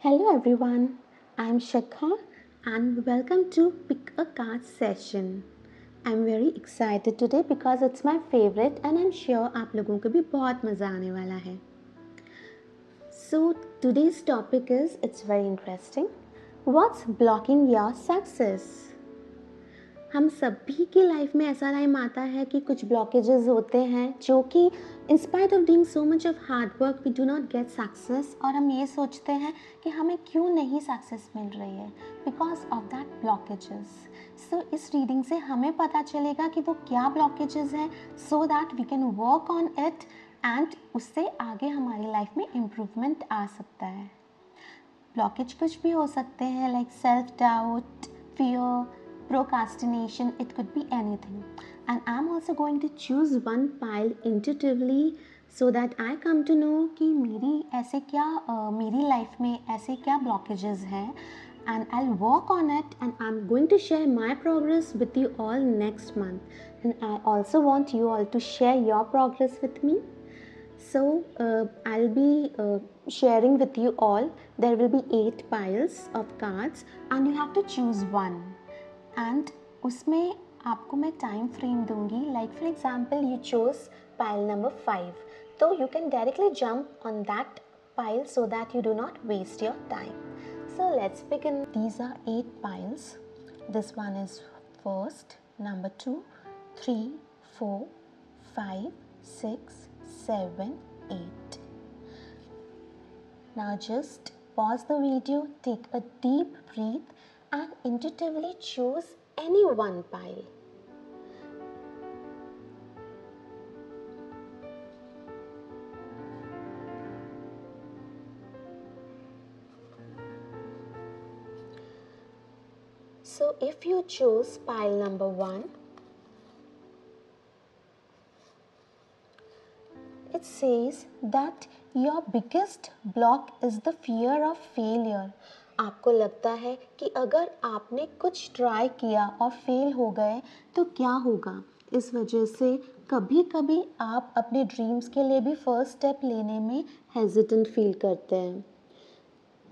Hello everyone, I'm Shakha and welcome to Pick a Card session. I'm very excited today because it's my favorite and I'm sure आप लोगों को भी बहुत मज़ा आने वाला है. So today's topic is it's very interesting. What's blocking your success? हम सभी की लाइफ में ऐसा टाइम आता है कि कुछ ब्लॉकेजेस होते हैं जो कि in spite of doing so much of hard work we do not get success और हम ये सोचते हैं कि हमें क्यों नहीं सक्सेस मिल रही है बिकॉज ऑफ दैट ब्लॉकेजेस. सो इस रीडिंग से हमें पता चलेगा कि वो क्या ब्लॉकेजेस हैं so that we can work on it and उससे आगे हमारी लाइफ में इम्प्रूवमेंट आ सकता है. ब्लॉकेज कुछ भी हो सकते हैं like self doubt, fear, procrastination, it could be anything. And I'm also going to choose one pile intuitively so that I come to know कि मेरी लाइफ में ऐसे क्या blockages हैं and I'll work on it and I'm going to share my progress with you all next month. And I also want you all to share your progress with me. So I'll be sharing with you all. There will be 8 piles of cards and you have to choose one. And उसमें आपको मैं time frame दूंगी. Like for example you chose pile number 5, तो you can directly jump on that pile so that you do not waste your time. So let's begin. These are 8 piles. This one is first, number 2, 3, 4, 5, 6, 7, 8. Now just pause the video, take a deep breath and intuitively choose any one pile. So if you choose pile number 1, it says that your biggest block is the fear of failure. आपको लगता है कि अगर आपने कुछ try किया और fail हो गए तो क्या होगा. इस वजह से कभी कभी आप अपने ड्रीम्स के लिए भी फर्स्ट स्टेप लेने में हेजिटेंट फील करते हैं.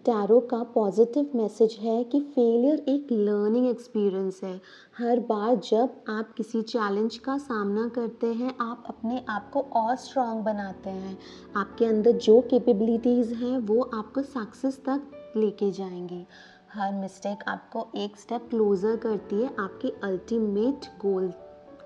टैरो का पॉजिटिव मैसेज है कि फेलियर एक लर्निंग एक्सपीरियंस है. हर बार जब आप किसी चैलेंज का सामना करते हैं आप अपने आप को और स्ट्रांग बनाते हैं. आपके अंदर जो कैपेबिलिटीज़ हैं वो आपको सक्सेस तक लेके जाएंगी. हर मिस्टेक आपको एक स्टेप क्लोज़र करती है आपके अल्टीमेट गोल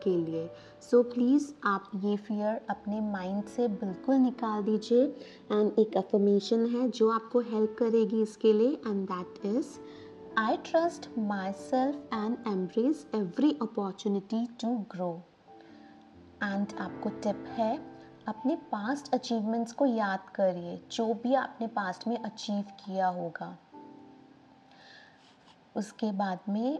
के लिए. सो प्लीज़ आप ये फियर अपने माइंड से बिल्कुल निकाल दीजिए. एंड एक अफर्मेशन है जो आपको हेल्प करेगी इसके लिए and that is I trust myself and embrace every opportunity to grow. And आपको टिप है अपने पास्ट अचीवमेंट्स को याद करिए जो भी आपने पास्ट में अचीव किया होगा. उसके बाद में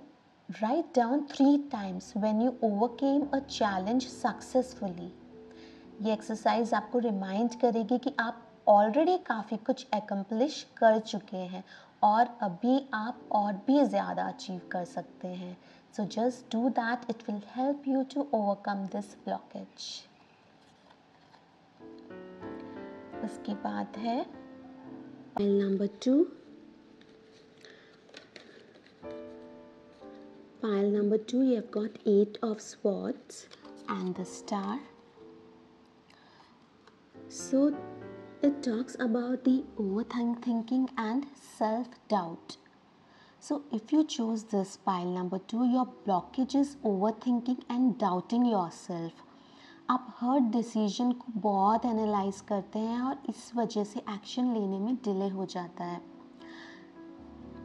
write down 3 times when you overcame a challenge successfully. ये एक्सरसाइज आपको रिमाइंड करेगी कि आप ऑलरेडी काफ़ी कुछ एकम्प्लिश कर चुके हैं और अभी आप और भी ज़्यादा अचीव कर सकते हैं. So just do that, it will help you to overcome this blockage. उसके बाद है pile number 2. Pile number 2, you have got 8 of swords and the star. So it talks about the overthinking and self-doubt. So if you choose this pile number 2, your blockage is overthinking and doubting yourself. आप हर decision को बहुत analyse करते हैं और इस वजह से action लेने में डिले हो जाता है.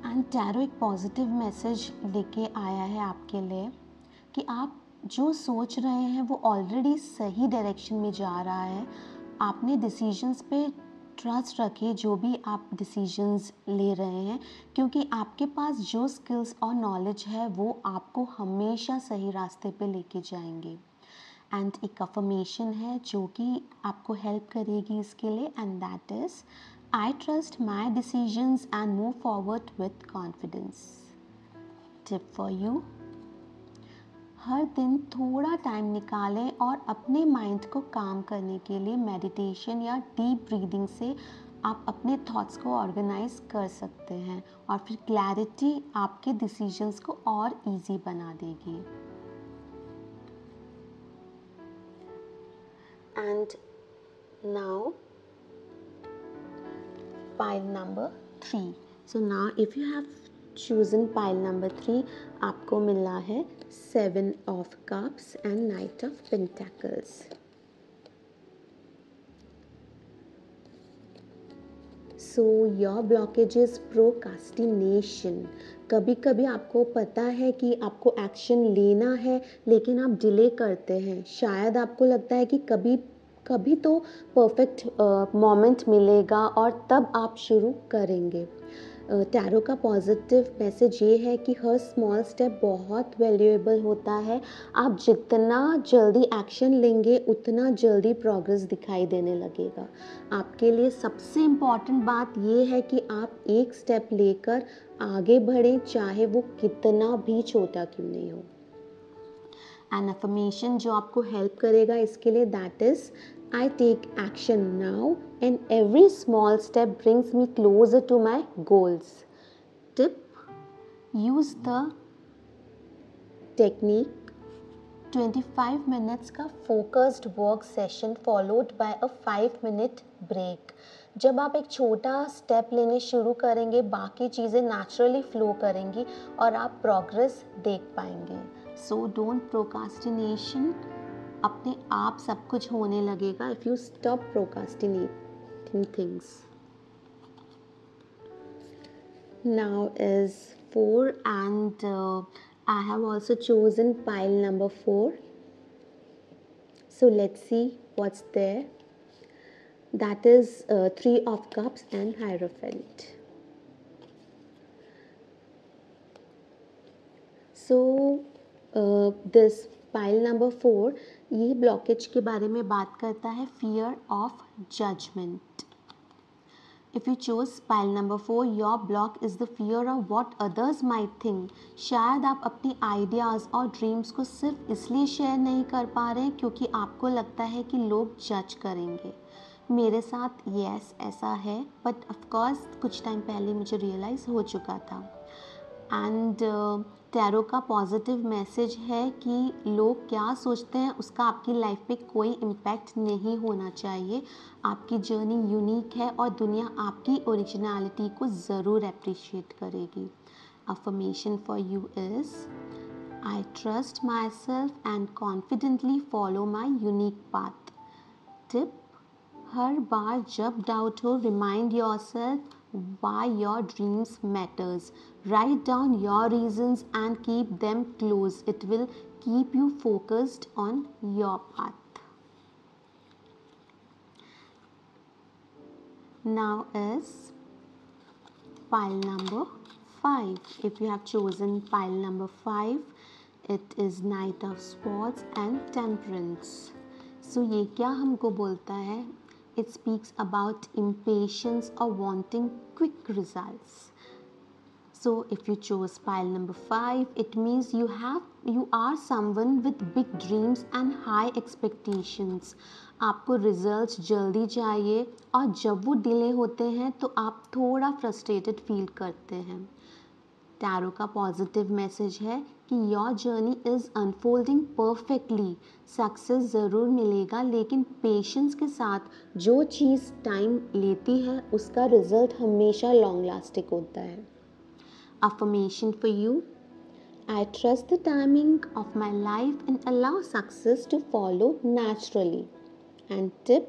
एंड टैरो एक पॉजिटिव मैसेज लेके आया है आपके लिए कि आप जो सोच रहे हैं वो ऑलरेडी सही डायरेक्शन में जा रहा है. आपने डिसीजंस पे ट्रस्ट रखे जो भी आप डिसीजंस ले रहे हैं क्योंकि आपके पास जो स्किल्स और नॉलेज है वो आपको हमेशा सही रास्ते पे लेके जाएंगे. एंड एक अफर्मेशन है जो कि आपको हेल्प करेगी इसके लिए and that is I trust my decisions and move forward with confidence. Tip for you. हर दिन थोड़ा टाइम निकालें और अपने माइंड को काम करने के लिए मेडिटेशन या डीप ब्रीदिंग से आप अपने थॉट्स को ऑर्गेनाइज कर सकते हैं और फिर क्लैरिटी आपके डिसीजंस को और इजी बना देगी। And now pile number 3. So now if you have chosen pile number 3, आपको मिला है 7 of cups and knight of pentacles. So your blockage is procrastination. कभी कभी आपको पता है कि आपको एक्शन लेना है लेकिन आप डिले करते हैं। शायद आपको लगता है कि कभी कभी तो परफेक्ट मोमेंट मिलेगा और तब आप शुरू करेंगे। टैरो का पॉजिटिव मैसेज ये है कि हर स्मॉल स्टेप बहुत वैल्यूएबल होता है। आप जितना जल्दी एक्शन लेंगे उतना जल्दी प्रोग्रेस दिखाई देने लगेगा। आपके लिए सबसे इम्पॉर्टेंट बात ये है कि आप एक स्टेप लेकर आगे बढ़ें, चाहे वो कितना भी छोटा क्यों नहीं हो। एंड अफर्मेशन जो आपको हेल्प करेगा इसके लिए, that is I take action now and every small step brings me closer to my goals. Tip: use the technique 25 minutes का focused work session followed by a 5-minute break. जब आप एक छोटा स्टेप लेने शुरू करेंगे बाकी चीज़ें नेचुरली फ्लो करेंगी और आप प्रोग्रेस देख पाएंगे। सो डोंट प्रोकास्टिनेशन, अपने आप सब कुछ होने लगेगा if you stop procrastinating things. Now is 4 and I have also chosen pile number 4. So let's see what's there. That is 3 of cups and Hierophant. So this pile number 4 ये blockage के बारे में बात करता है, fear of judgement. If you choose pile number 4, your block is the fear of what others might think. शायद आप अपनी आइडियाज़ और ड्रीम्स को सिर्फ इसलिए शेयर नहीं कर पा रहे हैं क्योंकि आपको लगता है कि लोग जज करेंगे। मेरे साथ यस ऐसा है, बट ऑफकोर्स कुछ टाइम पहले मुझे रियलाइज़ हो चुका था। एंड टैरो का पॉजिटिव मैसेज है कि लोग क्या सोचते हैं उसका आपकी लाइफ पे कोई इम्पैक्ट नहीं होना चाहिए। आपकी जर्नी यूनिक है और दुनिया आपकी ओरिजिनलिटी को ज़रूर अप्रिशिएट करेगी। Affirmation for you is I trust myself and confidently follow my unique path. Tip: हर बार जब डाउट हो, remind yourself why your dreams matters. Write down your reasons and keep them close. It will keep you focused on your path. Now is pile number 5. If you have chosen pile number 5, it is Knight of Swords and Temperance. So ये क्या हमको बोलता है? It speaks about impatience or wanting quick results. So if you chose pile number 5, it means you are someone with big dreams and high expectations. आपको results जल्दी चाहिए और जब वो डिले होते हैं तो आप थोड़ा फ्रस्ट्रेटेड फील करते हैं। टैरो का पॉजिटिव मैसेज है कि your journey is unfolding perfectly. Success ज़रूर मिलेगा लेकिन पेशेंस के साथ जो चीज़ टाइम लेती है उसका रिजल्ट हमेशा लॉन्ग लास्टिंग होता है। Affirmation for you: I trust the timing of my life and allow success to follow naturally. And tip: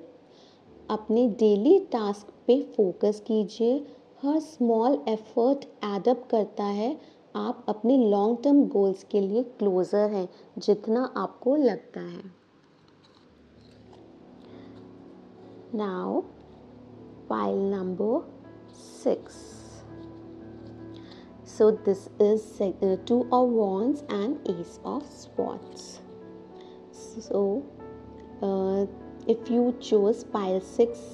अपने डेली टास्क पे फोकस कीजिए। हर स्मॉल एफर्ट एड अप करता है। आप अपने लॉन्ग टर्म गोल्स के लिए क्लोजर हैं जितना आपको लगता है। Now pile number 6. So this is 2 of Wands and Ace of Swords. So if you chose pile 6,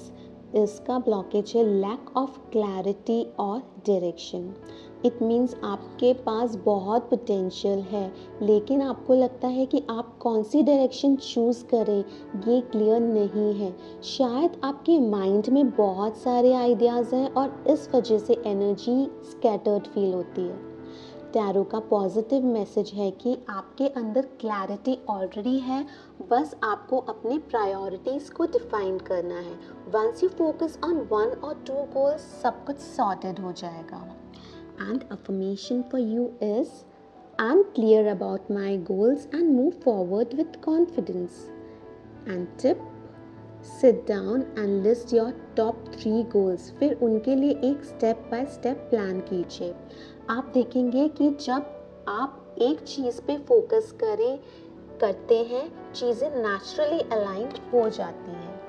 इसका ब्लॉकेज है लैक ऑफ क्लैरिटी और डायरेक्शन। इट मीन्स आपके पास बहुत पोटेंशियल है, लेकिन आपको लगता है कि आप कौन सी डायरेक्शन चूज़ करें ये क्लियर नहीं है। शायद आपके माइंड में बहुत सारे आइडियाज़ हैं और इस वजह से एनर्जी स्कैटर्ड फील होती है। टैरो का पॉजिटिव मैसेज है कि आपके अंदर क्लैरिटी ऑलरेडी है, बस आपको अपने प्रायोरिटीज़ को डिफाइन करना है। Once you focus on 1 or 2 goals, सब कुछ सॉर्टेड हो जाएगा। And affirmation for you is, I am clear about my goals and move forward with confidence. And tip, sit down and list your top 3 goals. फिर उनके लिए एक step by step plan कीजिए। आप देखेंगे कि जब आप एक चीज़ पे फोकस करते हैं, चीज़ें नेचुरली अलाइन हो जाती हैं।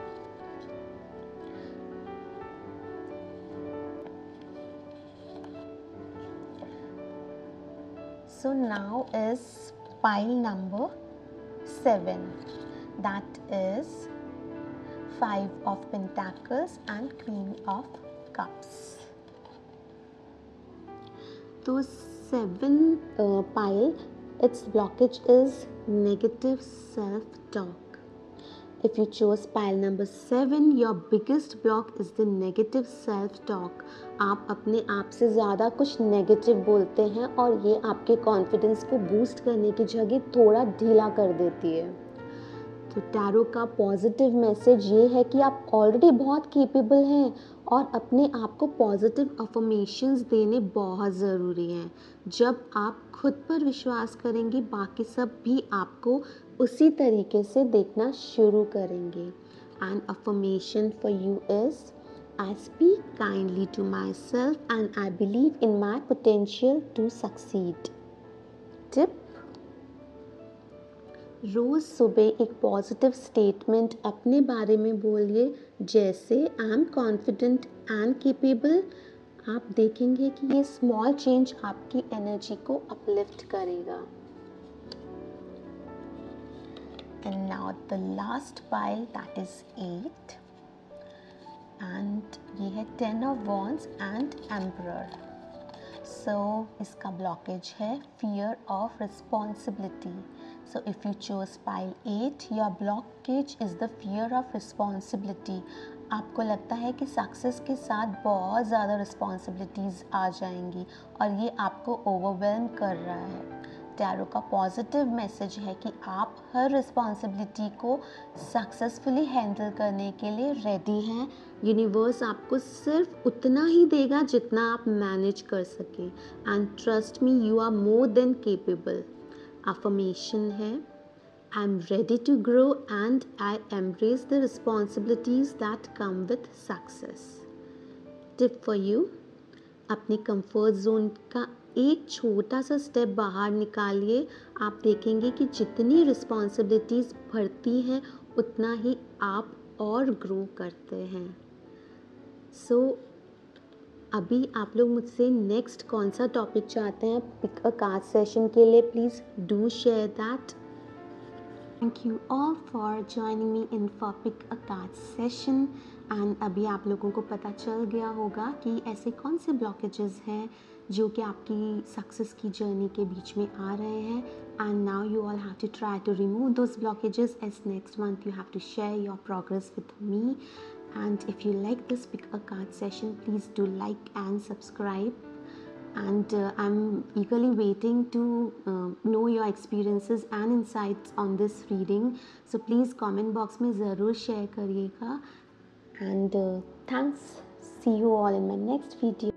So now is pile number 7, that is 5 of Pentacles and Queen of Cups. तो 7 pile, its blockage is negative self-talk. If you chose pile number 7, your biggest block is the negative self-talk. आप अपने आप से ज़्यादा कुछ negative बोलते हैं और ये आपके कॉन्फिडेंस को बूस्ट करने की जगह थोड़ा ढीला कर देती है। तो टैरो का पॉजिटिव मैसेज ये है कि आप ऑलरेडी बहुत केपेबल हैं और अपने आप को पॉजिटिव अफर्मेशंस देने बहुत ज़रूरी हैं। जब आप खुद पर विश्वास करेंगे, बाकी सब भी आपको उसी तरीके से देखना शुरू करेंगे। And affirmation for you is, I speak kindly to myself and I believe in my potential to succeed. Tip, रोज़ सुबह एक पॉजिटिव स्टेटमेंट अपने बारे में बोलिए, जैसे I am confident and capable. आप देखेंगे कि ये स्मॉल चेंज आपकी एनर्जी को अपलिफ्ट करेगा। And now the last pile, that is 8, and ये है 10 of Wands एंड एम्परर। सो इसका ब्लॉकेज है fear of responsibility. So if you chose pile 8, your blockage is the fear of responsibility. आपको लगता है कि सक्सेस के साथ बहुत ज़्यादा रिस्पॉन्सिबिलिटीज़ आ जाएंगी और ये आपको ओवरवेलम कर रहा है। टैरो का पॉजिटिव मैसेज है कि आप हर रिस्पॉन्सिबिलिटी को सक्सेसफुली हैंडल करने के लिए रेडी हैं। यूनिवर्स आपको सिर्फ उतना ही देगा जितना आप मैनेज कर सकें। And trust me, you are more than capable. Affirmation है, I am ready to grow and I embrace the responsibilities that come with success. Tip for you, अपनी कंफर्ट जोन का एक छोटा सा स्टेप बाहर निकालिए। आप देखेंगे कि जितनी रिस्पॉन्सिबिलिटीज़ बढ़ती हैं उतना ही आप और ग्रो करते हैं। सो अभी आप लोग मुझसे नेक्स्ट कौन सा टॉपिक चाहते हैं पिक अ कार्ड सेशन के लिए, please do share that. Thank you all for joining me in for pick a card session. And अभी आप लोगों को पता चल गया होगा कि ऐसे कौन से ब्लॉकेजेस हैं जो कि आपकी सक्सेस की जर्नी के बीच में आ रहे हैं। And now you all have to try to remove those blockages, as next month you have to share your progress with me. And if you like this pick a card session, please do like and subscribe. And I'm eagerly waiting to know your experiences and insights on this reading. So please comment box में ज़रूर share करिएगा. And thanks. See you all in my next video.